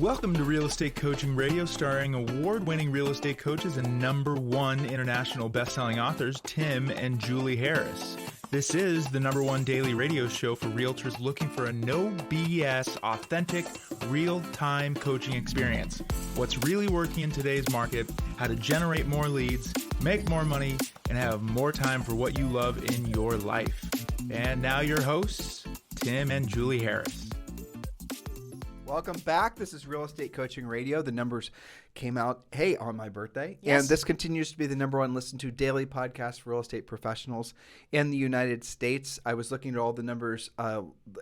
Welcome to Real Estate Coaching Radio, starring award-winning real estate coaches and #1 international best-selling authors, Tim and Julie Harris. This is the #1 daily radio show for realtors looking for a no BS, authentic, real-time coaching experience. What's really working in today's market, how to generate more leads, make more money, and have more time for what you love in your life. And now your hosts, Tim and Julie Harris. Welcome back. This is Real Estate Coaching Radio. The numbers came out, on my birthday. Yes. And this continues to be the #1 listened to daily podcast for real estate professionals in the United States. I was looking at all the numbers.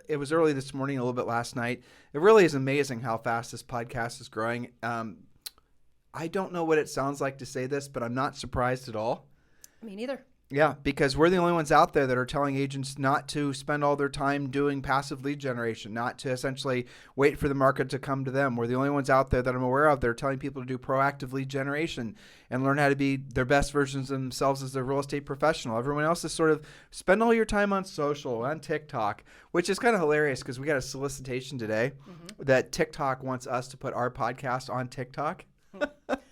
It was early this morning, a little bit last night. It really is amazing how fast this podcast is growing. I don't know what it sounds like to say this, but I'm not surprised at all. Me neither. Yeah, because we're the only ones out there that are telling agents not to spend all their time doing passive lead generation, not to essentially wait for the market to come to them. We're the only ones out there that I'm aware of that are telling people to do proactive lead generation and learn how to be their best versions of themselves as a real estate professional. Everyone else is sort of spend all your time on social, on TikTok, which is kind of hilarious because we got a solicitation today that TikTok wants us to put our podcast on TikTok.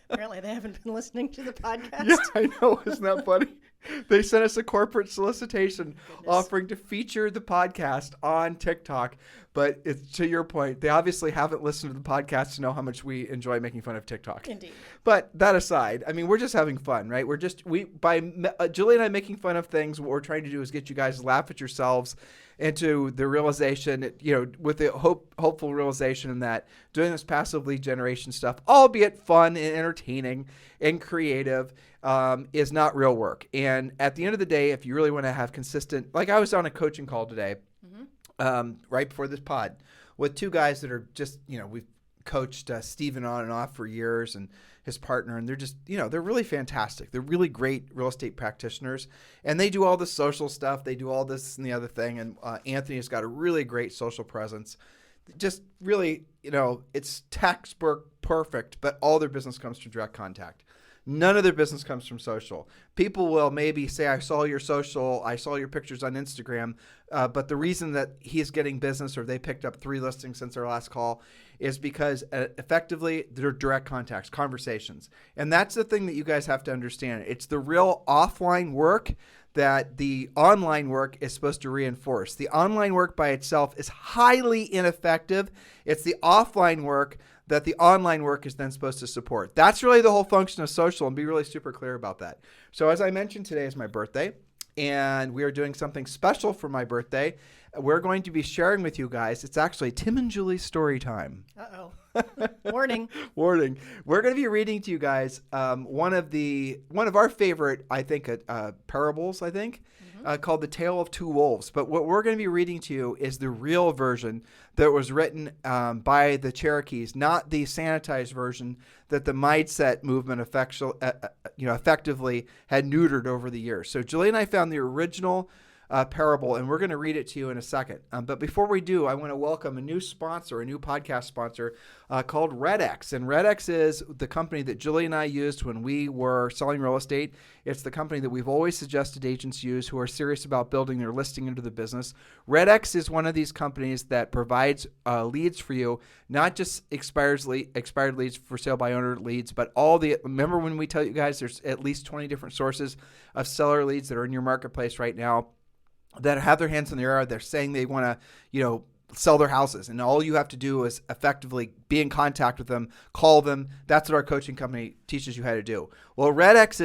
Apparently they haven't been listening to the podcast. Yeah, I know. Isn't that funny? They sent us a corporate solicitation offering to feature the podcast on TikTok. But it's, to your point, they obviously haven't listened to the podcast to know how much we enjoy making fun of TikTok. Indeed. But that aside, I mean, we're just having fun, right? By Julie and I making fun of things, what we're trying to do is get you guys to laugh at yourselves into the realization, with the hopeful realization that doing this passive lead generation stuff, albeit fun and entertaining and creative, is not real work. And at the end of the day, if you really want to have consistent, like I was on a coaching call today, right before this pod, with two guys that are just, we've coached Steven on and off for years, and his partner, and they're just, they're really fantastic. They're really great real estate practitioners, and they do all the social stuff. They do all this and the other thing, and Anthony's got a really great social presence. Just really, it's textbook perfect, but all their business comes from direct contact. None of their business comes from social. People will maybe say, I saw your social, I saw your pictures on Instagram, but the reason that he's getting business or they picked up 3 listings since our last call is because effectively they're direct contacts, conversations. And that's the thing that you guys have to understand. It's the real offline work that the online work is supposed to reinforce. The online work by itself is highly ineffective. It's the offline work that the online work is then supposed to support. That's really the whole function of social, and be really super clear about that. So as I mentioned, today is my birthday, and we are doing something special for my birthday. We're going to be sharing with you guys, it's actually Tim and Julie's story time. Uh-oh. Warning. Warning. We're going to be reading to you guys one of our favorite, I think, parables, called The Tale of Two Wolves. But what we're going to be reading to you is the real version that was written by the Cherokees, not the sanitized version that the mindset movement effectively had neutered over the years. So Julie and I found the original parable, and we're going to read it to you in a second. But before we do, I want to welcome a new sponsor, a new podcast sponsor called REDX. And REDX is the company that Julie and I used when we were selling real estate. It's the company that we've always suggested agents use who are serious about building their listing into the business. REDX is one of these companies that provides leads for you, not just expired leads, for sale by owner leads, but remember when we tell you guys there's at least 20 different sources of seller leads that are in your marketplace right now that have their hands in the air. They're saying they want to, sell their houses, and all you have to do is effectively be in contact with them, call them. That's what our coaching company teaches you how to do. Well, REDX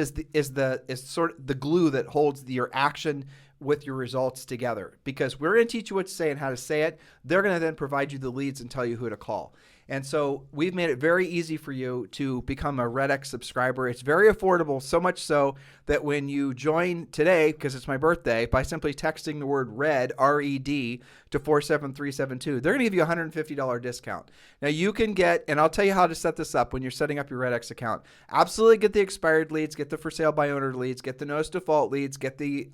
is sort of the glue that holds your action with your results together, because we're going to teach you what to say and how to say it. They're going to then provide you the leads and tell you who to call. And so we've made it very easy for you to become a REDX subscriber. It's very affordable, so much so that when you join today, because it's my birthday, by simply texting the word RED, R-E-D, to 47372, they're going to give you a $150 discount. Now you can get, and I'll tell you how to set this up when you're setting up your REDX account. Absolutely get the expired leads, get the for sale by owner leads, get the notice default leads, get the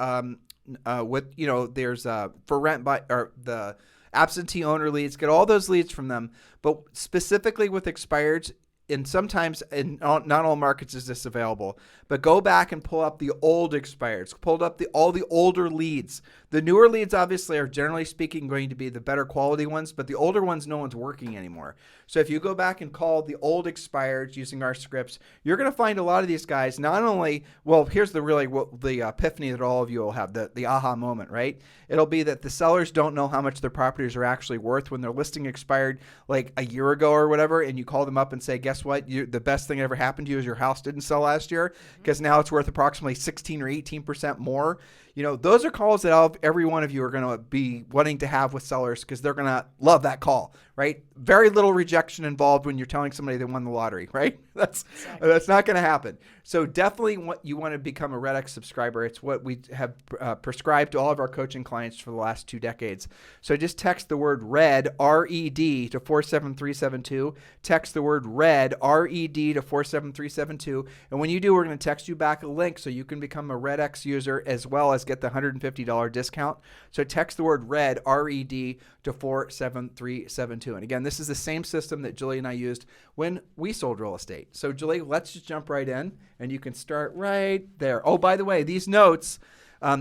there's for rent by, or the absentee owner leads, get all those leads from them. But specifically with expireds, and sometimes in not all markets is this available, but go back and pull up the old expireds, pull up all the older leads The newer leads obviously are generally speaking going to be the better quality ones, but the older ones, no one's working anymore. So if you go back and call the old expireds using our scripts, you're going to find a lot of these guys not only, well, here's the epiphany that all of you will have, the aha moment, right? It'll be that the sellers don't know how much their properties are actually worth when their listing expired like a year ago or whatever, and you call them up and say, guess what? The best thing that ever happened to you is your house didn't sell last year because now it's worth approximately 16 or 18% more. Those are calls that every one of you are going to be wanting to have with sellers because they're going to love that call, right? Very little rejection involved when you're telling somebody they won the lottery, right? That's not going to happen. So definitely you want to become a REDX subscriber. It's what we have prescribed to all of our coaching clients for the last 2 decades. So just text the word RED, R-E-D, to 47372. Text the word RED, R-E-D, to 47372. And when you do, we're going to text you back a link so you can become a REDX user as well as get the $150 discount. So text the word RED, R-E-D, to 47372. And again, this is the same system that Julie and I used when we sold real estate. So Julie, let's just jump right in and you can start right there. Oh, by the way, these notes,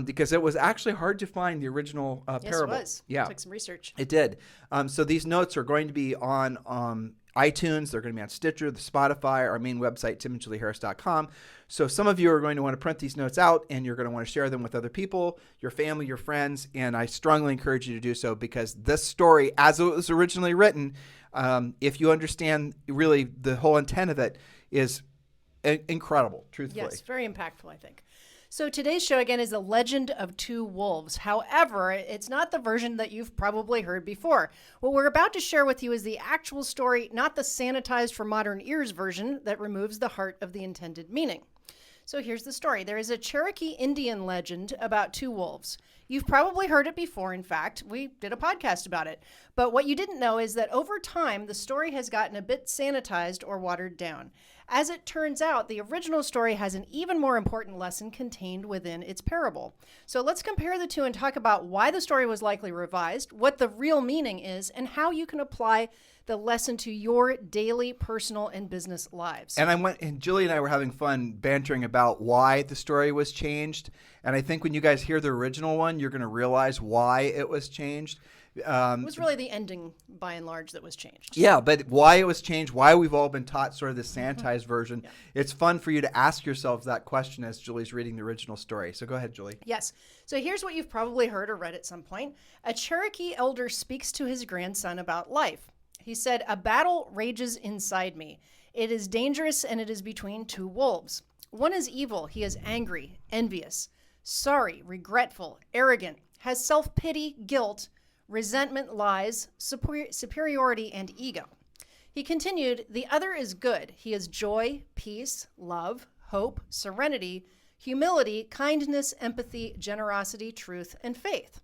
because it was actually hard to find the original parable. Yes, it was. Yeah. It took some research. It did. So these notes are going to be on iTunes. They're going to be on Stitcher, the Spotify, our main website, timandjulieharris.com. So some of you are going to want to print these notes out and you're going to want to share them with other people, your family, your friends, and I strongly encourage you to do so because this story, as it was originally written, if you understand really the whole intent of it, is incredible, truthfully. Yes, very impactful, I think. So today's show, again, is The Legend of Two Wolves. However, it's not the version that you've probably heard before. What we're about to share with you is the actual story, not the sanitized for modern ears version that removes the heart of the intended meaning. So here's the story. There is a Cherokee Indian legend about two wolves. You've probably heard it before. In fact, we did a podcast about it. But what you didn't know is that over time, the story has gotten a bit sanitized or watered down. As it turns out, the original story has an even more important lesson contained within its parable. So let's compare the two and talk about why the story was likely revised, what the real meaning is, and how you can apply the lesson to your daily personal and business lives. And Julie and I were having fun bantering about why the story was changed. And I think when you guys hear the original one, you're going to realize why it was changed. It was really the ending, by and large, that was changed. Yeah, but why it was changed, why we've all been taught sort of the sanitized version. Yeah. It's fun for you to ask yourselves that question as Julie's reading the original story. So go ahead, Julie. Yes. So here's what you've probably heard or read at some point. A Cherokee elder speaks to his grandson about life. He said, "A battle rages inside me. It is dangerous and it is between two wolves. One is evil. He is angry, envious, sorry, regretful, arrogant, has self-pity, guilt, resentment, lies, superiority, and ego." He continued, "The other is good. He is joy, peace, love, hope, serenity, humility, kindness, empathy, generosity, truth, and faith."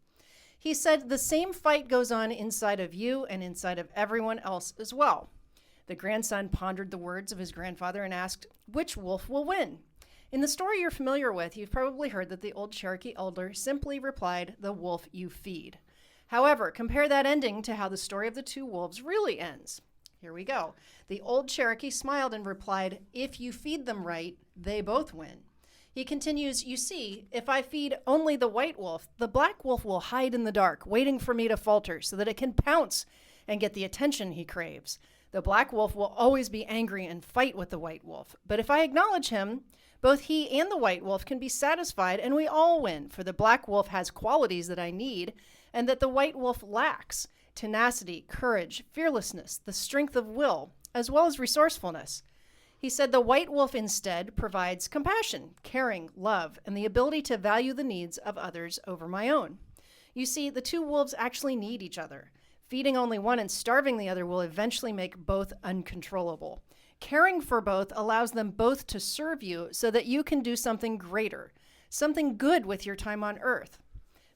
He said, "The same fight goes on inside of you and inside of everyone else as well." The grandson pondered the words of his grandfather and asked, "Which wolf will win?" In the story you're familiar with, you've probably heard that the old Cherokee elder simply replied, "The wolf you feed." However, compare that ending to how the story of the two wolves really ends. Here we go. The old Cherokee smiled and replied, "If you feed them right, they both win." He continues, "You see, if I feed only the white wolf, the black wolf will hide in the dark, waiting for me to falter so that it can pounce and get the attention he craves. The black wolf will always be angry and fight with the white wolf. But if I acknowledge him, both he and the white wolf can be satisfied and we all win, for the black wolf has qualities that I need and that the white wolf lacks: tenacity, courage, fearlessness, the strength of will, as well as resourcefulness." He said the white wolf instead provides compassion, caring, love, and the ability to value the needs of others over my own. You see, the two wolves actually need each other. Feeding only one and starving the other will eventually make both uncontrollable. Caring for both allows them both to serve you so that you can do something greater, something good with your time on earth.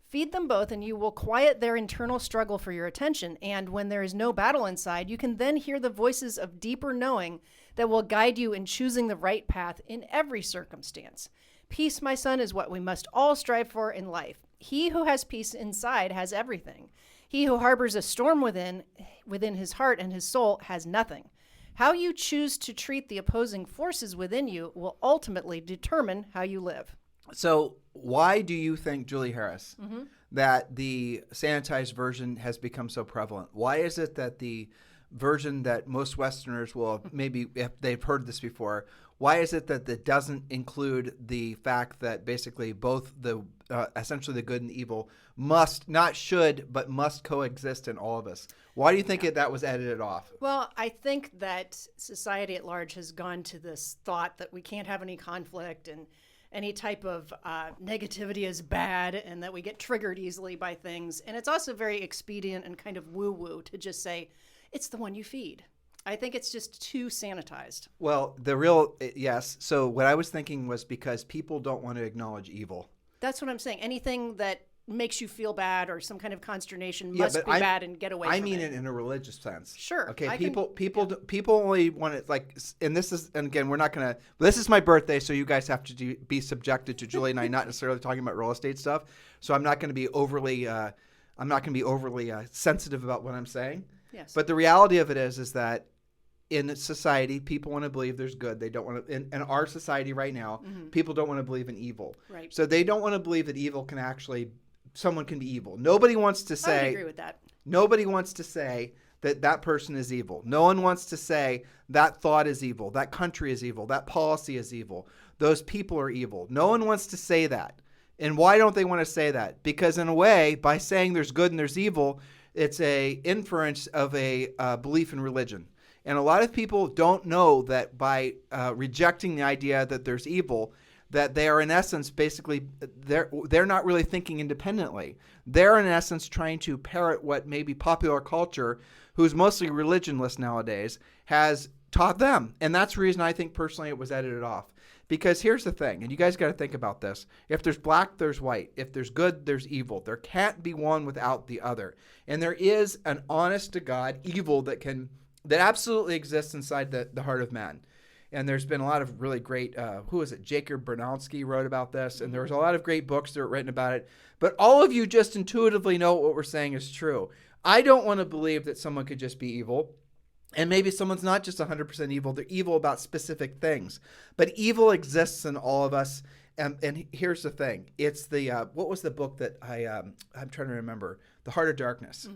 Feed them both and you will quiet their internal struggle for your attention. And when there is no battle inside, you can then hear the voices of deeper knowing that will guide you in choosing the right path in every circumstance. Peace, my son, is what we must all strive for in life. He who has peace inside has everything. He who harbors a storm within his heart and his soul has nothing. How you choose to treat the opposing forces within you will ultimately determine how you live. So why do you think, Julie Harris, that the sanitized version has become so prevalent? Why is it that the version that most Westerners will maybe, if they've heard this before, why is it that it doesn't include the fact that basically both the essentially the good and the evil must, not should, but must coexist in all of us? Why do you think that was edited off? Well, I think that society at large has gone to this thought that we can't have any conflict and any type of negativity is bad, and that we get triggered easily by things. And it's also very expedient and kind of woo-woo to just say, it's the one you feed. I think it's just too sanitized. Well, yes. So what I was thinking was because people don't want to acknowledge evil. That's what I'm saying. Anything that makes you feel bad or some kind of consternation must be bad and get away from it. I mean it in a religious sense. Sure. Okay. People only want to, like, and again, we're not going to, this is my birthday, so you guys have to be subjected to Julie and I not necessarily talking about real estate stuff. So I'm not going to be overly sensitive about what I'm saying. Yes. But the reality of it is that in society, people want to believe there's good. They don't want to, in our society right now, people don't want to believe in evil. Right. So they don't want to believe that evil can actually, someone can be evil. Nobody wants to say, I would agree with that. Nobody wants to say that person is evil. No one wants to say that thought is evil, that country is evil, that policy is evil, those people are evil. No one wants to say that. And why don't they want to say that? Because in a way, by saying there's good and there's evil, it's a inference of a belief in religion. And a lot of people don't know that by rejecting the idea that there's evil, that they are in essence basically, they're not really thinking independently. They're in essence trying to parrot what maybe popular culture, who's mostly religionless nowadays, has taught them. And that's the reason I think personally it was edited off. Because here's the thing, and you guys got to think about this. If there's black, there's white. If there's good, there's evil. There can't be one without the other. And there is an honest to God evil that absolutely exists inside the heart of man. And there's been a lot of really great, who is it? Jacob Bernowski wrote about this, and there was a lot of great books that were written about it. But all of you just intuitively know what we're saying is true. I don't want to believe that someone could just be evil. And maybe someone's not just 100% evil. They're evil about specific things. But evil exists in all of us. And here's the thing. It's the, what was the book that I'm trying to remember? The Heart of Darkness.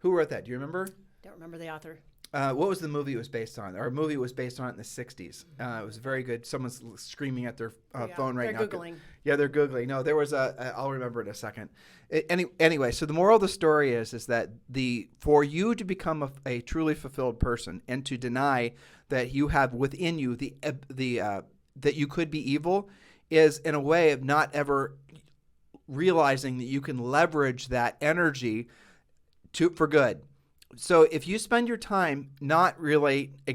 Who wrote that? Do you remember? Don't remember the author. What was the movie it was based on? Our movie was based on it in the 60s. It was very good. Someone's screaming at their phone right now. They're Googling. Yeah, they're Googling. No, there was I'll remember in a second. Anyway, so the moral of the story is that for you to become a truly fulfilled person and to deny that you have within you that you could be evil is in a way of not ever realizing that you can leverage that energy for good. So if you spend your time not really you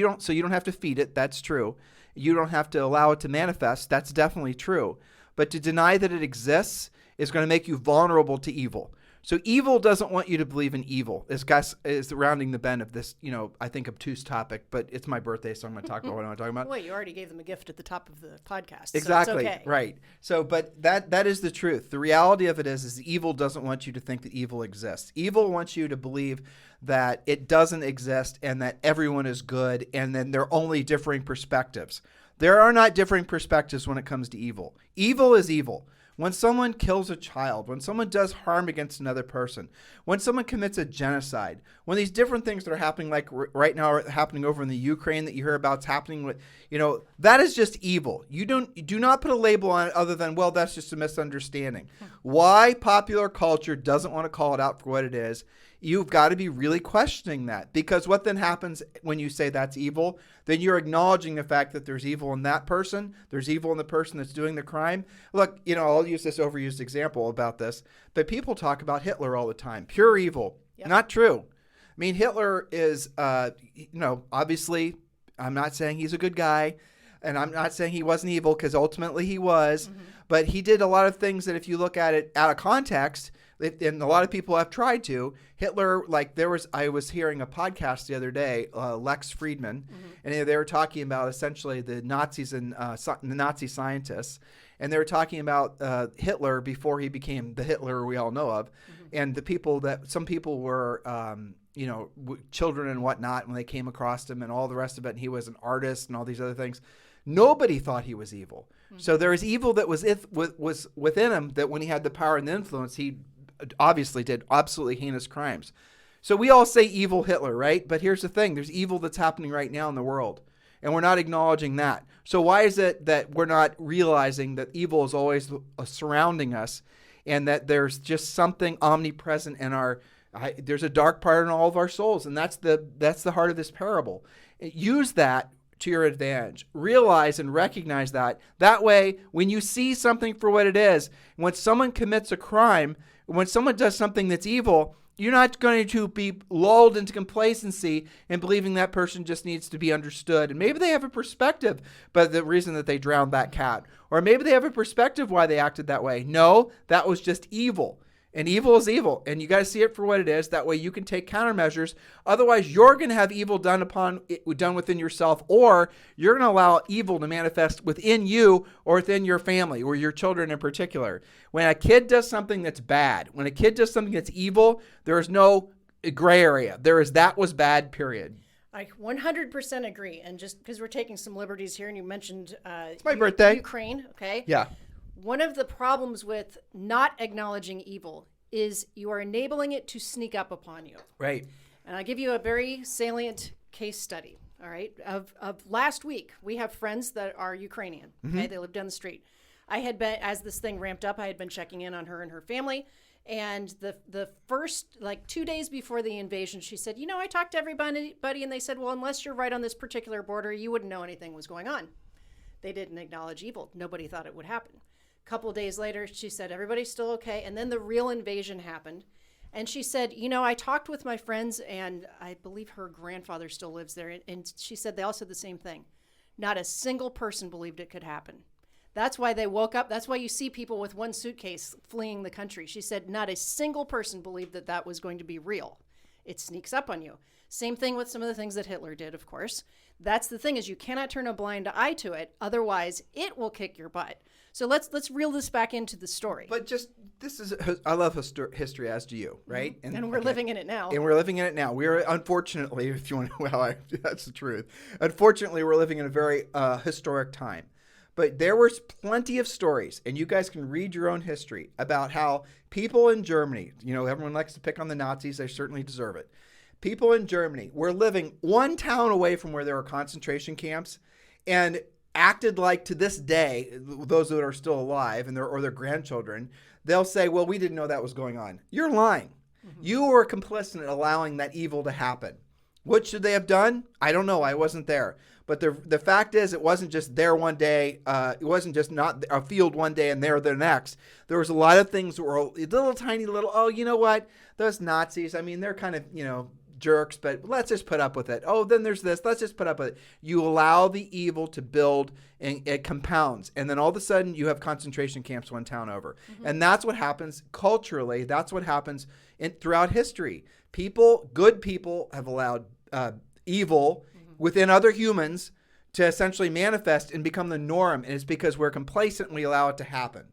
don't have to feed it, that's true. You don't have to allow it to manifest, that's definitely true. But to deny that it exists is going to make you vulnerable to evil. So evil doesn't want you to believe in evil. This guy is rounding the bend of this, I think obtuse topic, but it's my birthday, so I'm going to talk about what I'm talking about. Wait, you already gave them a gift at the top of the podcast. Exactly, so it's okay. Right. So, but that is the truth. The reality of it is evil doesn't want you to think that evil exists. Evil wants you to believe that it doesn't exist and that everyone is good and then there are only differing perspectives. There are not differing perspectives when it comes to evil. Evil is evil. When someone kills a child, when someone does harm against another person, when someone commits a genocide, when these different things that are happening, like right now are happening over in the Ukraine that you hear about, it's happening with, that is just evil. You do not put a label on it other than, well, that's just a misunderstanding. Why popular culture doesn't want to call it out for what it is, you've got to be really questioning that, because what then happens when you say that's evil, then you're acknowledging the fact that there's evil in that person, there's evil in the person that's doing the crime. Look, I'll use this overused example about this, but people talk about Hitler all the time. Pure evil. Yep. Not true. I mean, Hitler is, obviously, I'm not saying he's a good guy, and I'm not saying he wasn't evil, because ultimately he was, but he did a lot of things that if you look at it out of context, and a lot of people have tried to. Hitler, I was hearing a podcast the other day, Lex Friedman, and they were talking about essentially the Nazis and the Nazi scientists, and they were talking about Hitler before he became the Hitler we all know of, and some people were, children and whatnot when they came across him and all the rest of it, and he was an artist and all these other things. Nobody thought he was evil. So there is evil that was within him, that when he had the power and the influence, he obviously did absolutely heinous crimes. So we all say evil Hitler, right? But here's the thing. There's evil that's happening right now in the world, and we're not acknowledging that. So why is it that we're not realizing that evil is always surrounding us, and that there's just something omnipresent in there's a dark part in all of our souls, and that's the heart of this parable. Use that to your advantage. Realize and recognize that. That way, when you see something for what it is, when someone commits a crime, when someone does something that's evil, you're not going to be lulled into complacency and believing that person just needs to be understood. And maybe they have a perspective, but the reason that they drowned that cat. Or maybe they have a perspective why they acted that way. No, that was just evil. And evil is evil, and you got to see it for what it is. That way you can take countermeasures. Otherwise, you're going to have evil done within yourself, or you're going to allow evil to manifest within you or within your family or your children in particular. When a kid does something that's bad, when a kid does something that's evil, there is no gray area. That was bad, period. I 100% agree. And just because we're taking some liberties here, and you mentioned it's my birthday. Ukraine, okay? Yeah. One of the problems with not acknowledging evil is you are enabling it to sneak up upon you. Right. And I'll give you a very salient case study, all right? Of last week, we have friends that are Ukrainian, okay? They live down the street. I had been, as this thing ramped up, I had been checking in on her and her family. And the first, 2 days before the invasion, she said, I talked to everybody, and they said, well, unless you're right on this particular border, you wouldn't know anything was going on. They didn't acknowledge evil. Nobody thought it would happen. Couple of days later, she said, everybody's still okay. And then the real invasion happened. And she said, I talked with my friends, and I believe her grandfather still lives there. And she said they all said the same thing. Not a single person believed it could happen. That's why they woke up. That's why you see people with one suitcase fleeing the country. She said not a single person believed that was going to be real. It sneaks up on you. Same thing with some of the things that Hitler did, of course. That's the thing, is you cannot turn a blind eye to it. Otherwise, it will kick your butt. So let's reel this back into the story. But I love history, as do you, right? Mm-hmm. And we're living in it now. And we're living in it now. We're, unfortunately, if you want to, that's the truth. Unfortunately, we're living in a very historic time. But there was plenty of stories, and you guys can read your own history, about how people in Germany, everyone likes to pick on the Nazis, they certainly deserve it. People in Germany were living one town away from where there were concentration camps, and acted like, to this day, those that are still alive or their grandchildren, they'll say, well, we didn't know that was going on. You're lying. Mm-hmm. You were complicit in allowing that evil to happen. What should they have done? I don't know. I wasn't there. But the fact is, it wasn't just there one day. It wasn't just not a field one day and there the next. There was a lot of things that were tiny, oh, you know what? Those Nazis, they're kind of, jerks, but let's just put up with it. Oh, then there's this. Let's just put up with it. You allow the evil to build, and it compounds. And then all of a sudden you have concentration camps one town over. Mm-hmm. And that's what happens culturally. That's what happens throughout history. Good people have allowed evil within other humans to essentially manifest and become the norm. And it's because we're complacent and we allow it to happen.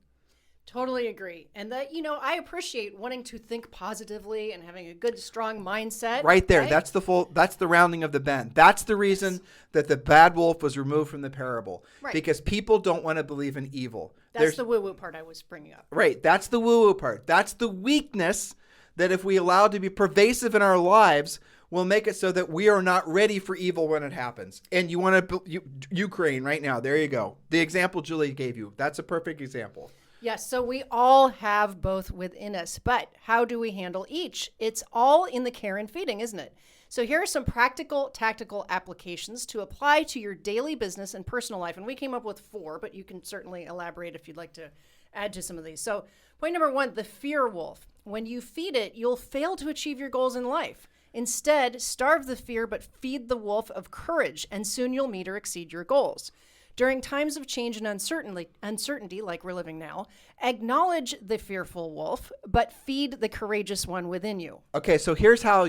Totally agree. And that, I appreciate wanting to think positively and having a good, strong mindset. Right there. Right? That's the rounding of the bend. That's the reason that the bad wolf was removed from the parable. Right. Because people don't want to believe in evil. That's the woo-woo part I was bringing up. Right. That's the woo-woo part. That's the weakness that, if we allow it to be pervasive in our lives, will make it so that we are not ready for evil when it happens. And you want to, Ukraine right now, there you go. The example Julie gave you, that's a perfect example. Yes, so we all have both within us, but how do we handle each? It's all in the care and feeding, isn't it? So here are some practical, tactical applications to apply to your daily business and personal life. And we came up with 4, but you can certainly elaborate if you'd like to add to some of these. So point number 1, the fear wolf. When you feed it, you'll fail to achieve your goals in life. Instead, starve the fear, but feed the wolf of courage, and soon you'll meet or exceed your goals. During times of change and uncertainty, like we're living now, acknowledge the fearful wolf, but feed the courageous one within you. Okay, so here's how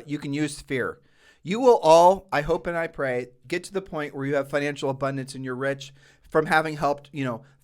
you can use fear. You will all, I hope and I pray, get to the point where you have financial abundance and you're rich from having helped,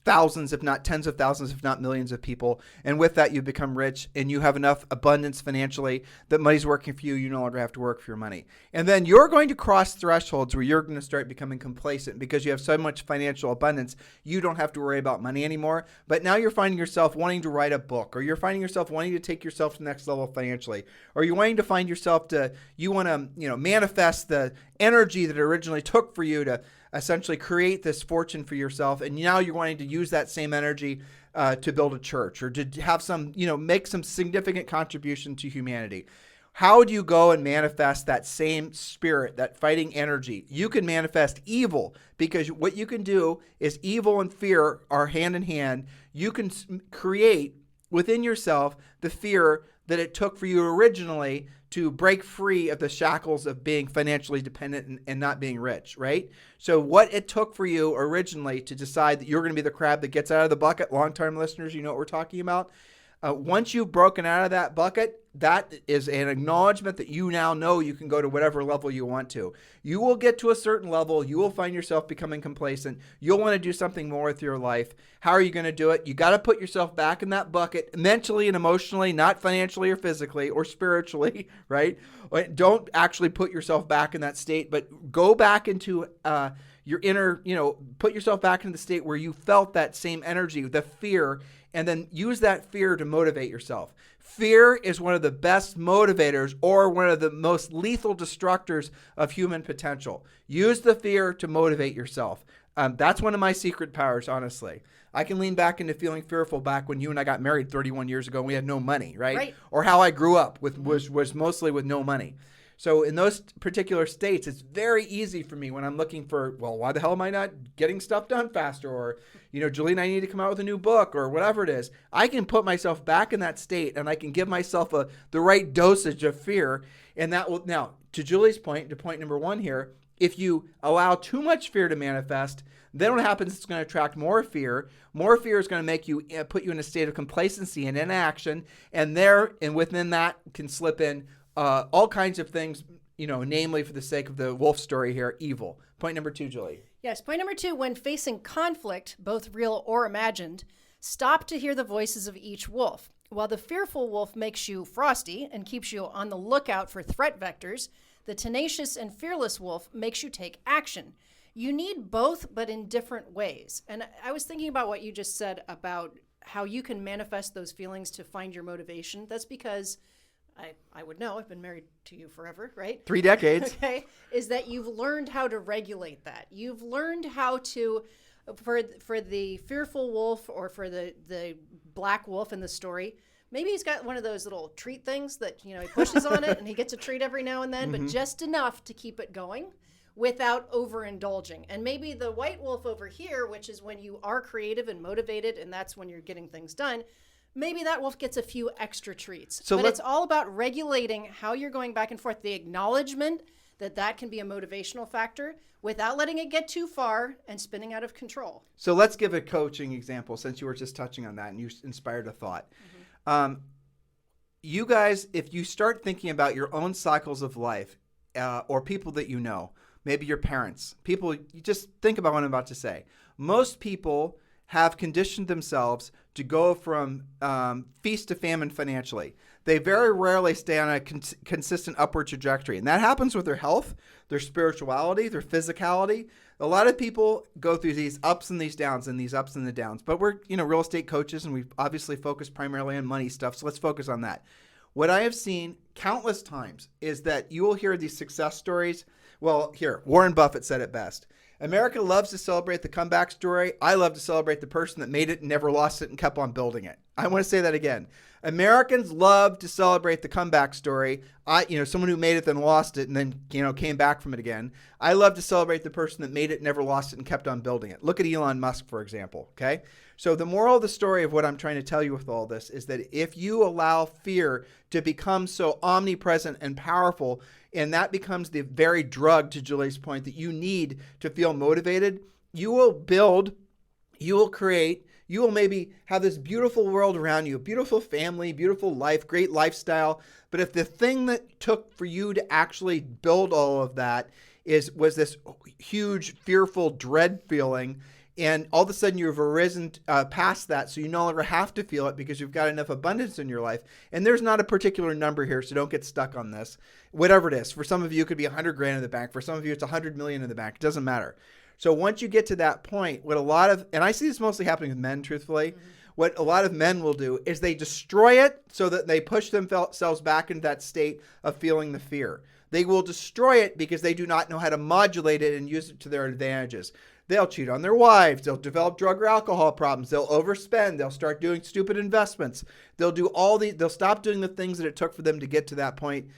thousands, if not tens of thousands, if not millions of people. And with that, you become rich and you have enough abundance financially that money's working for you. You no longer have to work for your money. And then you're going to cross thresholds where you're going to start becoming complacent because you have so much financial abundance. You don't have to worry about money anymore. But now you're finding yourself wanting to write a book, or you're finding yourself wanting to take yourself to the next level financially, or you're wanting to find yourself you want to, manifest the energy that it originally took for you to essentially create this fortune for yourself. And now you're wanting to use that same energy to build a church or to have some, make some significant contribution to humanity. How do you go and manifest that same spirit, that fighting energy? You can manifest evil, because what you can do is evil and fear are hand in hand. You can create within yourself the fear that it took for you originally to break free of the shackles of being financially dependent and not being rich, right? So what it took for you originally to decide that you're going to be the crab that gets out of the bucket, long-term listeners, you know what we're talking about. Once you've broken out of that bucket, that is an acknowledgement that you now know you can go to whatever level you want to. You will get to a certain level. You will find yourself becoming complacent. You'll want to do something more with your life. How are you going to do it? You got to put yourself back in that bucket mentally and emotionally, not financially or physically or spiritually, right? Don't actually put yourself back in that state, but go back into your inner, put yourself back into the state where you felt that same energy, the fear, and then use that fear to motivate yourself. Fear is one of the best motivators or one of the most lethal destructors of human potential. Use the fear to motivate yourself. That's one of my secret powers, honestly. I can lean back into feeling fearful back when you and I got married 31 years ago and we had no money, right? Or how I grew up was mostly with no money. So in those particular states, it's very easy for me when I'm looking for, well, why the hell am I not getting stuff done faster? Or, Julie and I need to come out with a new book or whatever it is. I can put myself back in that state and I can give myself the right dosage of fear. And that will, now, to Julie's point, to point number one here, if you allow too much fear to manifest, then what happens is it's going to attract more fear. More fear is going to make you, put you in a state of complacency and inaction. And within that can slip in all kinds of things, namely for the sake of the wolf story here, evil. Point number two, Julie. Yes, point number two, when facing conflict, both real or imagined, stop to hear the voices of each wolf. While the fearful wolf makes you frosty and keeps you on the lookout for threat vectors, the tenacious and fearless wolf makes you take action. You need both, but in different ways. And I was thinking about what you just said about how you can manifest those feelings to find your motivation. That's because I would know, I've been married to you forever, right? 3 decades. Okay, is that you've learned how to regulate that. You've learned how to, for the fearful wolf or for the black wolf in the story, maybe he's got one of those little treat things that, he pushes on it and he gets a treat every now and then, but just enough to keep it going without overindulging. And maybe the white wolf over here, which is when you are creative and motivated and that's when you're getting things done, maybe that wolf gets a few extra treats. But it's all about regulating how you're going back and forth, the acknowledgement that can be a motivational factor without letting it get too far and spinning out of control. So let's give a coaching example since you were just touching on that and you inspired a thought. You guys, if you start thinking about your own cycles of life or people that you know, maybe your parents, you just think about what I'm about to say. Most people have conditioned themselves to go from feast to famine financially. They very rarely stay on a consistent upward trajectory. And that happens with their health, their spirituality, their physicality. A lot of people go through these ups and these downs and these ups and the downs. But we're, real estate coaches and we obviously focus primarily on money stuff. So let's focus on that. What I have seen countless times is that you will hear these success stories. Well, here, Warren Buffett said it best. America loves to celebrate the comeback story. I love to celebrate the person that made it and never lost it and kept on building it. I want to say that again. Americans love to celebrate the comeback story. Someone who made it then lost it and then, came back from it again. I love to celebrate the person that made it, never lost it, and kept on building it. Look at Elon Musk, for example, okay? So the moral of the story of what I'm trying to tell you with all this is that if you allow fear to become so omnipresent and powerful, and that becomes the very drug, to Julie's point, that you need to feel motivated, you will build, you will create, you will maybe have this beautiful world around you, a beautiful family, beautiful life, great lifestyle. But if the thing that took for you to actually build all of that was this huge, fearful dread feeling, And all of a sudden you've arisen past that, so you no longer have to feel it because you've got enough abundance in your life. And there's not a particular number here, so don't get stuck on this. Whatever it is, for some of you it could be 100 grand in the bank. For some of you it's 100 million in the bank. It doesn't matter. So once you get to that point, and I see this mostly happening with men, truthfully, what a lot of men will do is they destroy it so that they push themselves back into that state of feeling the fear. They will destroy it because they do not know how to modulate it and use it to their advantages. They'll cheat on their wives. They'll develop drug or alcohol problems. They'll overspend. They'll start doing stupid investments. They'll stop doing the things that it took for them to get to that point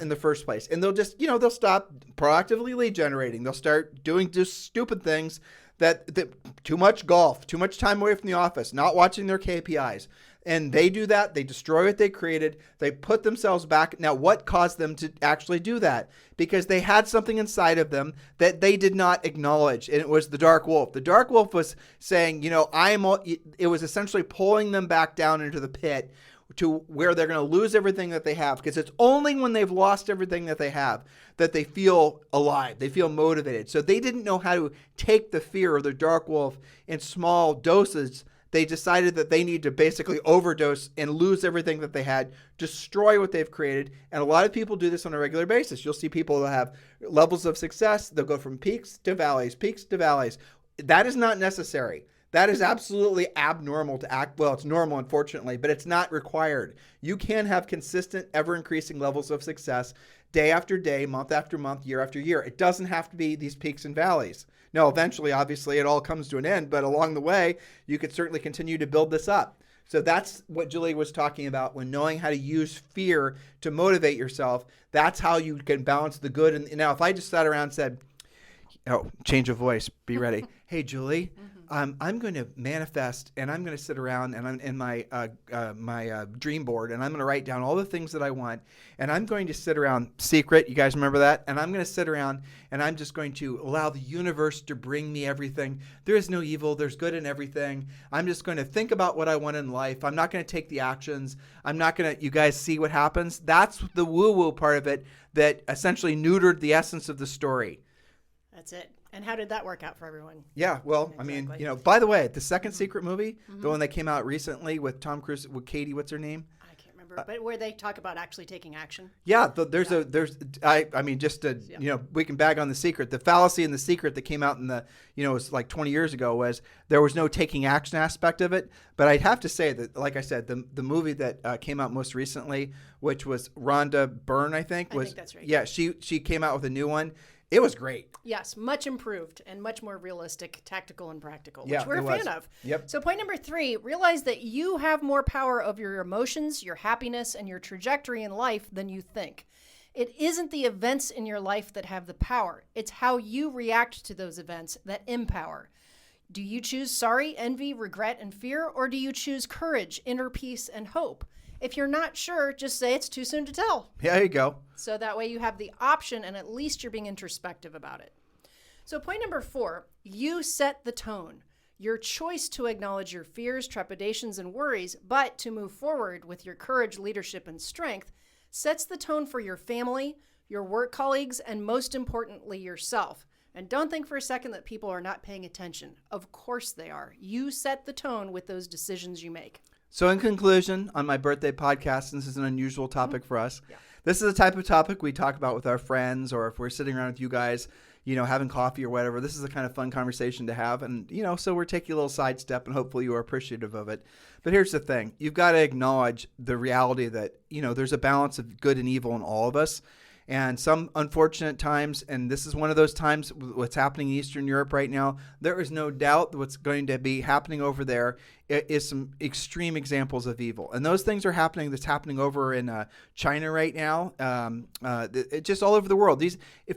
in the first place. And they'll stop proactively lead generating. They'll start doing just stupid things that too much golf, too much time away from the office, not watching their KPIs. And they do that. They destroy what they created. They put themselves back. Now, what caused them to actually do that? Because they had something inside of them that they did not acknowledge. And it was the dark wolf. The dark wolf was saying, it was essentially pulling them back down into the pit to where they're going to lose everything that they have. Because it's only when they've lost everything that they have that they feel alive. They feel motivated. So they didn't know how to take the fear of the dark wolf in small doses. They decided that they need to basically overdose and lose everything that they had, destroy what they've created. And a lot of people do this on a regular basis. You'll see people that have levels of success. They'll go from peaks to valleys, peaks to valleys. That is not necessary. That is absolutely abnormal to act. Well, it's normal, unfortunately, but it's not required. You can have consistent, ever-increasing levels of success day after day, month after month, year after year. It doesn't have to be these peaks and valleys. No, eventually, obviously, it all comes to an end, but along the way, you could certainly continue to build this up. So that's what Julie was talking about when knowing how to use fear to motivate yourself. That's how you can balance the good. And now, if I just sat around and said, change of voice, be ready. Hey, Julie, I'm going to manifest, and I'm going to sit around and I'm in my dream board, and I'm going to write down all the things that I want, and I'm going to sit around secret. You guys remember that? And I'm going to sit around, and I'm just going to allow the universe to bring me everything. There is no evil. There's good in everything. I'm just going to think about what I want in life. I'm not going to take the actions. I'm not going to, you guys see what happens? That's the woo-woo part of it that essentially neutered the essence of the story. That's it. And how did that work out for everyone? Yeah, well, exactly. I mean, by the way, the second Secret movie, the one that came out recently with Tom Cruise, with Katie, what's her name? I can't remember, but where they talk about actually taking action. Yeah, we can bag on The Secret. The fallacy in The Secret that came out in it was like 20 years ago was there was no taking action aspect of it. But I'd have to say that, like I said, the movie that came out most recently, which was Rhonda Byrne, I think that's right. Yeah, she came out with a new one. It was great. Yes, much improved and much more realistic, tactical, and practical, which Yeah, we're it a was. fan of. Yep. So point number 3, realize that you have more power over your emotions, your happiness, and your trajectory in life than you think. It isn't the events in your life that have the power. It's how you react to those events that empower. Do you choose sorry, envy, regret, and fear, or do you choose courage, inner peace, and hope? If you're not sure, just say it's too soon to tell. Yeah, there you go. So that way you have the option and at least you're being introspective about it. So point number 4, you set the tone. Your choice to acknowledge your fears, trepidations, and worries, but to move forward with your courage, leadership, and strength sets the tone for your family, your work colleagues, and most importantly, yourself. And don't think for a second that people are not paying attention. Of course they are. You set the tone with those decisions you make. So in conclusion, on my birthday podcast, and this is an unusual topic for us, this is the type of topic we talk about with our friends, or if we're sitting around with you guys, having coffee or whatever. This is a kind of fun conversation to have. And, so we're taking a little sidestep, and hopefully you are appreciative of it. But here's the thing. You've got to acknowledge the reality that, there's a balance of good and evil in all of us. And some unfortunate times, and this is one of those times, what's happening in Eastern Europe right now, there is no doubt that what's going to be happening over there is some extreme examples of evil. And those things are happening. That's happening over in China right now, just all over the world.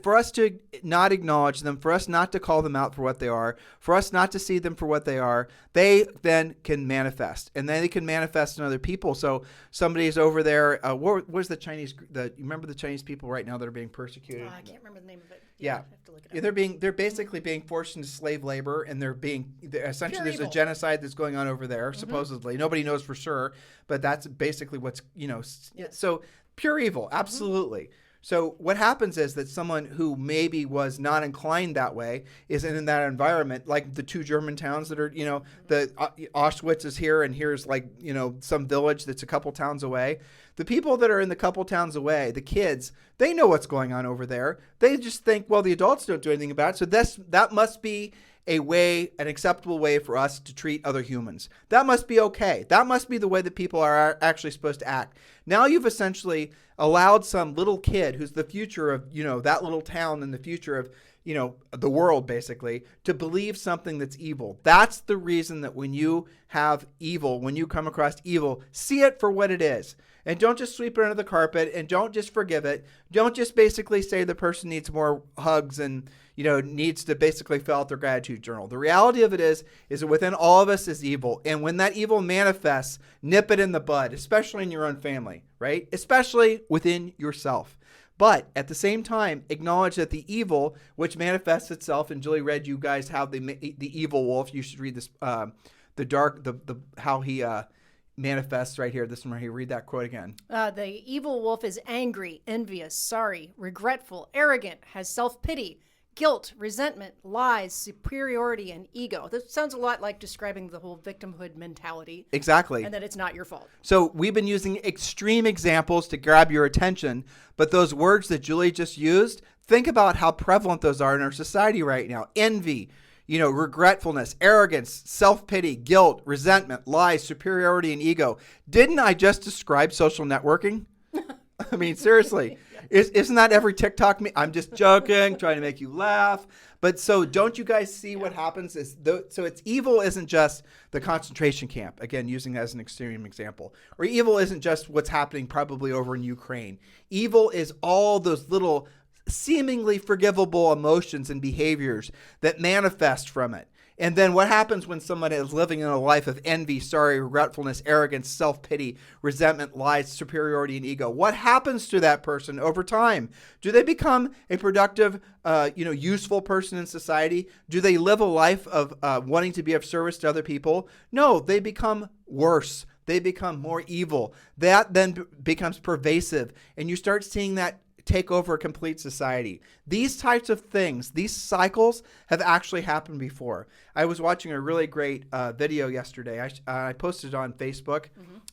For us to not acknowledge them, for us not to call them out for what they are, for us not to see them for what they are, they then can manifest. And then they can manifest in other people. So somebody is over there. Where's the Chinese? You remember the Chinese people right now that are being persecuted? I can't remember the name of it. Yeah. I have to look it up. They're basically being forced into slave labor, and essentially there's a genocide that's going on over there, supposedly. Nobody knows for sure, but that's basically what's, so pure evil, absolutely. So what happens is that someone who maybe was not inclined that way is in that environment, like the two German towns that are, the Auschwitz is here, and here's like, some village that's a couple towns away. The people that are in the couple towns away, the kids, they know what's going on over there. They just think, well, the adults don't do anything about it. So that must be an acceptable way for us to treat other humans. That must be okay. That must be the way that people are actually supposed to act. Now you've essentially allowed some little kid who's the future of, that little town and the future of, the world basically, to believe something that's evil. That's the reason that when you have evil, when you come across evil, see it for what it is. And don't just sweep it under the carpet, and don't just forgive it. Don't just basically say the person needs more hugs and, needs to basically fill out their gratitude journal. The reality of it is that within all of us is evil. And when that evil manifests, nip it in the bud, especially in your own family, right? Especially within yourself. But at the same time, acknowledge that the evil, which manifests itself, and Julie read you guys how the evil wolf. You should read this, how he manifests right here. This one right here. Read that quote again. The evil wolf is angry, envious, sorry, regretful, arrogant, has self-pity, guilt, resentment, lies, superiority, and ego. This sounds a lot like describing the whole victimhood mentality. Exactly. And that it's not your fault. So we've been using extreme examples to grab your attention, but those words that Julie just used, think about how prevalent those are in our society right now. Envy, regretfulness, arrogance, self-pity, guilt, resentment, lies, superiority, and ego. Didn't I just describe social networking? I mean, seriously. Isn't that every TikTok? I'm just joking, trying to make you laugh. But so don't you guys see what happens? So it's evil isn't just the concentration camp, again, using that as an extreme example. Or evil isn't just what's happening probably over in Ukraine. Evil is all those little seemingly forgivable emotions and behaviors that manifest from it. And then what happens when someone is living in a life of envy, sorry, regretfulness, arrogance, self-pity, resentment, lies, superiority, and ego? What happens to that person over time? Do they become a productive, useful person in society? Do they live a life of wanting to be of service to other people? No, they become worse. They become more evil. That then becomes pervasive, and you start seeing that take over a complete society. These types of things, these cycles have actually happened before. I was watching a really great video yesterday. I posted it on Facebook.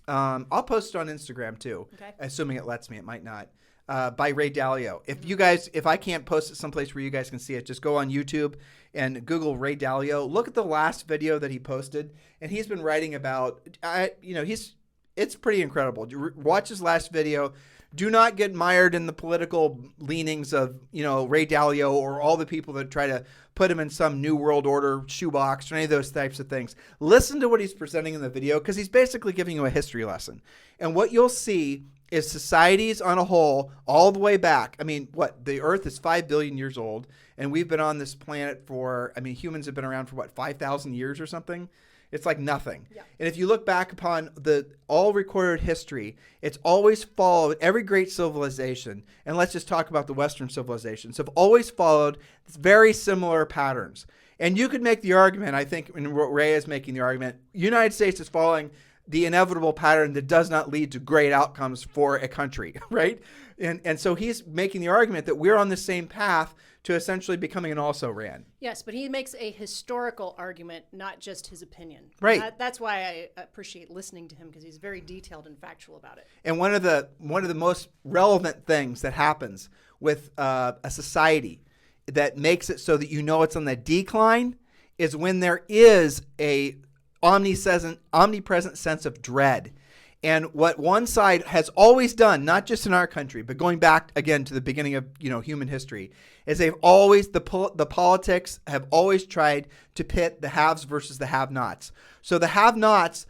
Mm-hmm. I'll post it on Instagram too, okay, assuming it lets me. It might not. By Ray Dalio. If I can't post it someplace where you guys can see it, just go on YouTube and Google Ray Dalio. Look at the last video that he posted, and he's been writing about, it's pretty incredible. Watch his last video. Do not get mired in the political leanings of, Ray Dalio or all the people that try to put him in some new world order shoebox or any of those types of things. Listen to what he's presenting in the video, because he's basically giving you a history lesson. And what you'll see is societies on a whole, all the way back. I mean, the Earth is 5 billion years old, and we've been on this planet humans have been around for 5,000 years or something? It's like nothing. Yeah. And if you look back upon the all recorded history, it's always followed, every great civilization, and let's just talk about the Western civilizations, have always followed very similar patterns. And you could make the argument, I think, and Ray is making the argument, United States is following the inevitable pattern that does not lead to great outcomes for a country, right? And so he's making the argument that we're on the same path to essentially becoming an also-ran. Yes, but he makes a historical argument, not just his opinion. Right. That's why I appreciate listening to him, because he's very detailed and factual about it. And one of the most relevant things that happens with a society that makes it so that it's on the decline is when there is a omnipresent sense of dread. And what one side has always done, not just in our country, but going back again to the beginning of human history, is the politics have always tried to pit the haves versus the have-nots. So the have-nots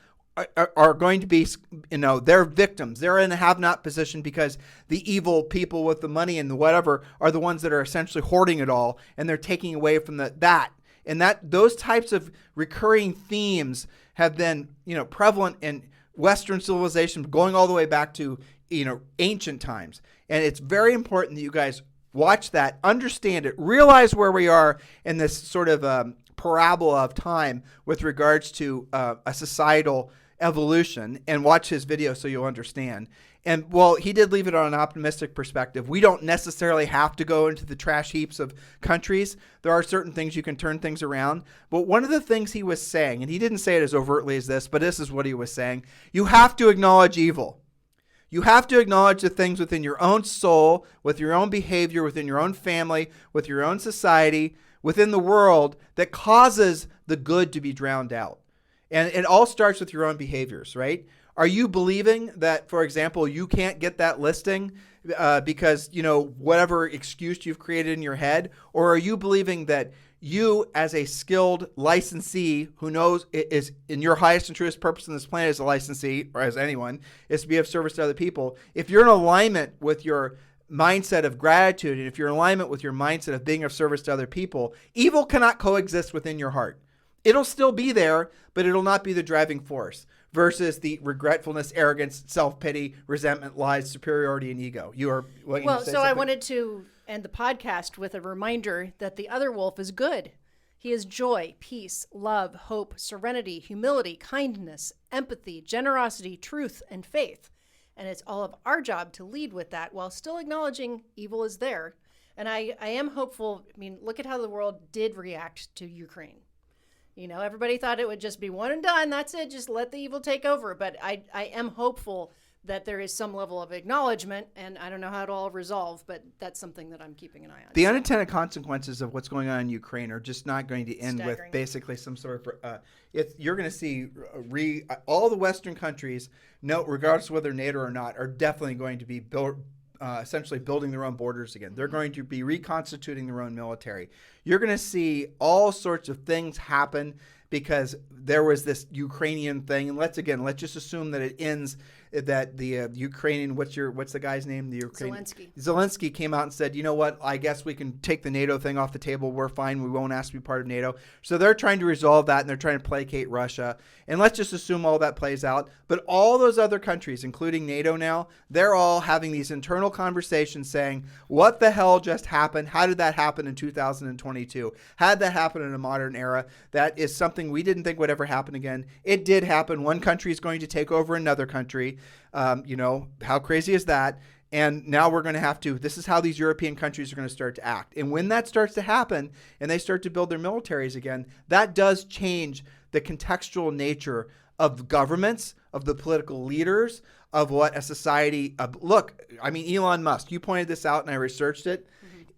are going to be, they're victims. They're in a have-not position because the evil people with the money and the whatever are the ones that are essentially hoarding it all, and they're taking away from that. And those types of recurring themes have been, prevalent in Western civilization, going all the way back to, ancient times. And it's very important that you guys watch that, understand it, realize where we are in this sort of parabola of time with regards to a societal evolution, and watch his video so you'll understand. And well, he did leave it on an optimistic perspective. We don't necessarily have to go into the trash heaps of countries. There are certain things you can turn things around. But one of the things he was saying, and he didn't say it as overtly as this, but this is what he was saying. You have to acknowledge evil. You have to acknowledge the things within your own soul, with your own behavior, within your own family, with your own society, within the world that causes the good to be drowned out. And it all starts with your own behaviors, right? Are you believing that, for example, you can't get that listing because, whatever excuse you've created in your head? Or are you believing that you, as a skilled licensee who knows is in your highest and truest purpose on this planet as a licensee, or as anyone, is to be of service to other people, if you're in alignment with your mindset of gratitude, and if you're in alignment with your mindset of being of service to other people, evil cannot coexist within your heart. It'll still be there, but it'll not be the driving force versus the regretfulness, arrogance, self-pity, resentment, lies, superiority, and ego. I wanted to end the podcast with a reminder that the other wolf is good. He is joy, peace, love, hope, serenity, humility, kindness, empathy, generosity, truth, and faith. And it's all of our job to lead with that while still acknowledging evil is there. And I am hopeful. I mean, look at how the world did react to Ukraine. Everybody thought it would just be one and done. That's it. Just let the evil take over. But I am hopeful that there is some level of acknowledgement, and I don't know how it'll all resolve, but that's something that I'm keeping an eye on. The unintended consequences of what's going on in Ukraine are just not going to end with basically some sort of you're going to see all the Western countries, regardless of whether NATO or not, are definitely going to be essentially building their own borders again. They're going to be reconstituting their own military. You're going to see all sorts of things happen because there was this Ukrainian thing. And let's just assume that it ends, that the Ukrainian, what's the guy's name? Zelensky came out and said, you know what, I guess we can take the NATO thing off the table. We're fine. We won't ask to be part of NATO. So they're trying to resolve that, and they're trying to placate Russia. And let's just assume all that plays out. But all those other countries, including NATO now, they're all having these internal conversations saying, what the hell just happened? How did that happen in 2022? How did that happen in a modern era? That is something we didn't think would ever happen again. It did happen. One country is going to take over another country. How crazy is that? And now we're going to have to, this is how these European countries are going to start to act. And when that starts to happen and they start to build their militaries again, that does change the contextual nature of governments, of the political leaders, of what a society, Elon Musk, you pointed this out and I researched it.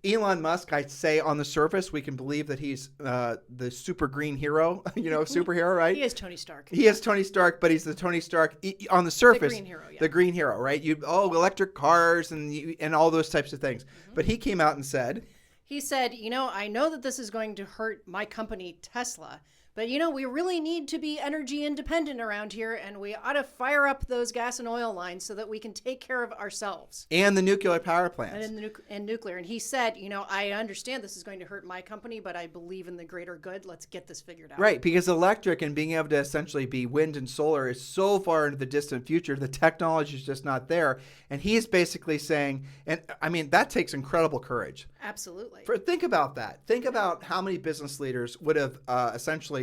Elon Musk, I'd say on the surface, we can believe that he's the super green hero, superhero, right? He is Tony Stark. He is Tony Stark, but he's the Tony Stark on the surface. The green hero, yeah. The green hero, right? Electric cars and all those types of things. Mm-hmm. But he came out and said... He said, I know that this is going to hurt my company, Tesla, but, we really need to be energy independent around here, and we ought to fire up those gas and oil lines so that we can take care of ourselves. And the nuclear power plants. And nuclear. And he said, I understand this is going to hurt my company, but I believe in the greater good. Let's get this figured out. Right, because electric and being able to essentially be wind and solar is so far into the distant future. The technology is just not there. And he's basically saying, that takes incredible courage. Absolutely. Think about that. Think about how many business leaders would have essentially,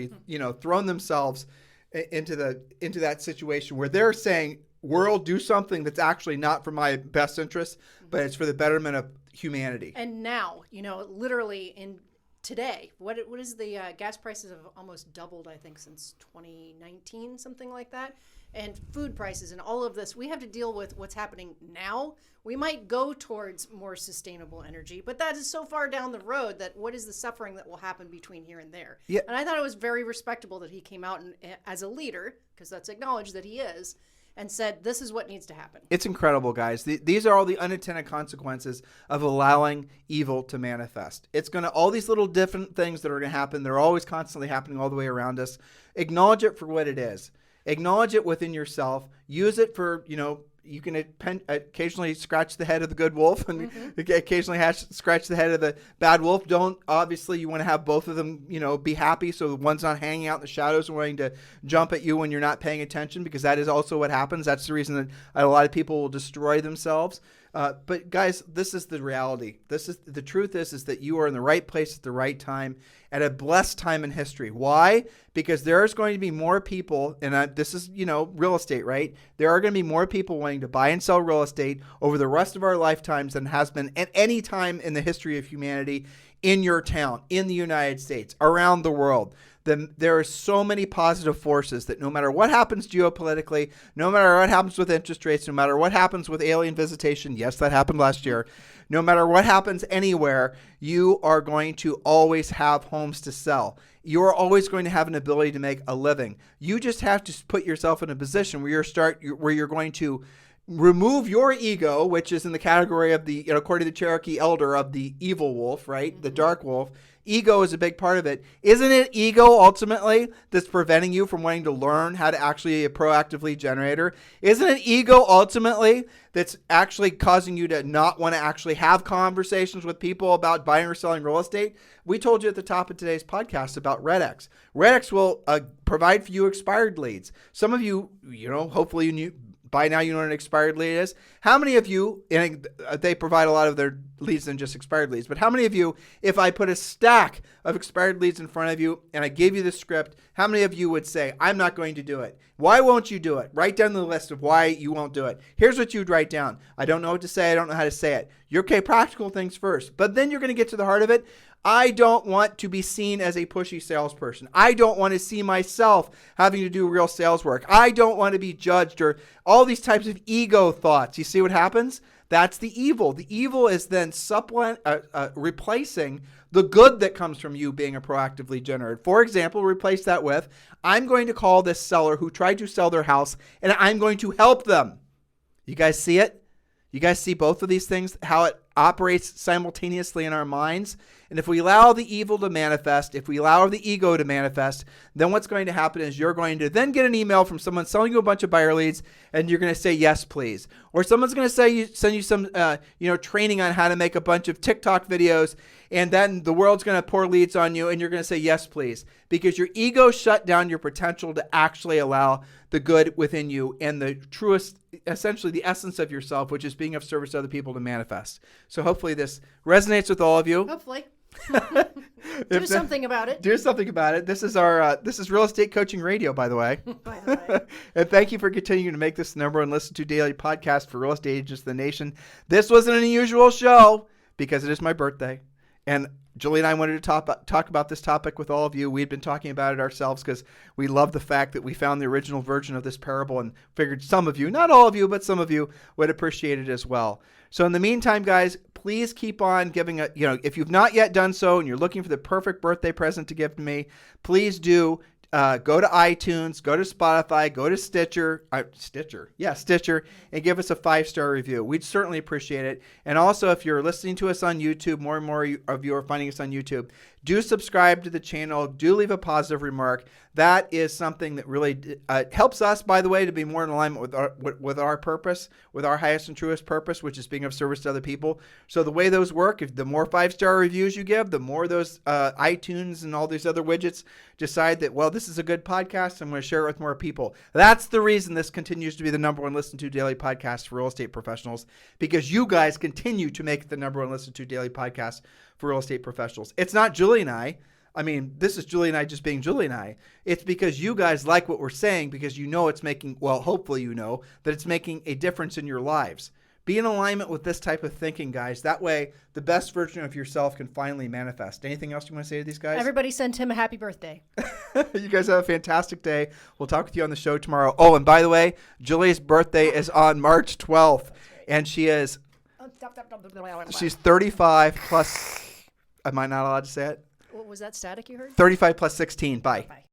thrown themselves into that situation where they're saying, world, do something that's actually not for my best interest, but it's for the betterment of humanity. And now, literally in today, what is the gas prices have almost doubled, I think, since 2019, something like that. And food prices and all of this, we have to deal with what's happening now. We might go towards more sustainable energy, but that is so far down the road that what is the suffering that will happen between here and there? Yeah. And I thought it was very respectable that he came out and, as a leader, because that's acknowledged that he is, and said, this is what needs to happen. It's incredible, guys. These are all the unintended consequences of allowing evil to manifest. It's going to, all these little different things that are going to happen, they're always constantly happening all the way around us. Acknowledge it for what it is. Acknowledge it within yourself. Use it for, you can occasionally scratch the head of the good wolf and occasionally scratch the head of the bad wolf. Obviously, you want to have both of them, be happy so one's not hanging out in the shadows and wanting to jump at you when you're not paying attention, because that is also what happens. That's the reason that a lot of people will destroy themselves. But guys, this is the reality. The truth is that you are in the right place at the right time at a blessed time in history. Why? Because there's going to be more people, and this is, real estate, right? There are going to be more people wanting to buy and sell real estate over the rest of our lifetimes than has been at any time in the history of humanity in your town, in the United States, around the world. There are so many positive forces that no matter what happens geopolitically, no matter what happens with interest rates, no matter what happens with alien visitation, yes, that happened last year, no matter what happens anywhere, you are going to always have homes to sell. You're always going to have an ability to make a living. You just have to put yourself in a position where you're going to remove your ego, which is in the category of the, according to the Cherokee elder, of the evil wolf, right? Mm-hmm. The dark wolf. Ego is a big part of it. Isn't it ego ultimately that's preventing you from wanting to learn how to actually be a proactive lead generator? Isn't it ego ultimately that's actually causing you to not want to actually have conversations with people about buying or selling real estate? We told you at the top of today's podcast about RedX. RedX will provide for you expired leads. Some of you, hopefully you knew. By now you know what an expired lead is. How many of you, and they provide a lot of their leads than just expired leads, but how many of you, if I put a stack of expired leads in front of you and I gave you the script, how many of you would say, I'm not going to do it? Why won't you do it? Write down the list of why you won't do it. Here's what you'd write down. I don't know what to say. I don't know how to say it. You're okay, practical things first, but then you're going to get to the heart of it. I don't want to be seen as a pushy salesperson. I don't want to see myself having to do real sales work. I don't want to be judged, or all these types of ego thoughts. You see what happens? That's the evil. The evil is then replacing the good that comes from you being a proactive lead generator. For example, replace that with, I'm going to call this seller who tried to sell their house and I'm going to help them. You guys see it? You guys see both of these things, how it operates simultaneously in our minds? And if we allow the evil to manifest, if we allow the ego to manifest, then what's going to happen is you're going to then get an email from someone selling you a bunch of buyer leads, and you're going to say, yes, please. Or someone's going to send you some training on how to make a bunch of TikTok videos, and then the world's going to pour leads on you, and you're going to say, yes, please. Because your ego shut down your potential to actually allow the good within you and the truest, essentially the essence of yourself, which is being of service to other people, to manifest. So hopefully this resonates with all of you. Hopefully. Do something about it. Do something about it. This is our this is Real Estate Coaching Radio, by the way. By the way. And thank you for continuing to make this the number one listened to daily podcast for real estate agents in the nation. This was an unusual show because it is my birthday, and Julie and I wanted to talk about this topic with all of you. We'd been talking about it ourselves because we love the fact that we found the original version of this parable and figured some of you, not all of you, but some of you would appreciate it as well. So in the meantime, guys, please keep on giving if you've not yet done so and you're looking for the perfect birthday present to give to me, please do. Go to iTunes, go to Spotify, go to Stitcher, and give us a 5-star review. We'd certainly appreciate it. And also, if you're listening to us on YouTube, more and more of you are finding us on YouTube, do subscribe to the channel. Do leave a positive remark. That is something that really helps us, by the way, to be more in alignment with our purpose, with our highest and truest purpose, which is being of service to other people. So the way those work, if the more 5-star reviews you give, the more those iTunes and all these other widgets decide that, well, this is a good podcast, I'm going to share it with more people. That's the reason this continues to be the number one listened to daily podcast for real estate professionals, because you guys continue to make it the number one listened to daily podcast for real estate professionals. It's not Julie and I. I mean, this is Julie and I just being Julie and I. It's because you guys like what we're saying, because you know it's making, well, hopefully you know that it's making a difference in your lives. Be in alignment with this type of thinking, guys. That way, the best version of yourself can finally manifest. Anything else you want to say to these guys? Everybody send him a happy birthday. You guys have a fantastic day. We'll talk with you on the show tomorrow. Oh, and by the way, Julie's birthday is on March 12th, and she is, she's 35 plus, am I not allowed to say it? What was that static you heard? 35 plus 16. Bye. Bye.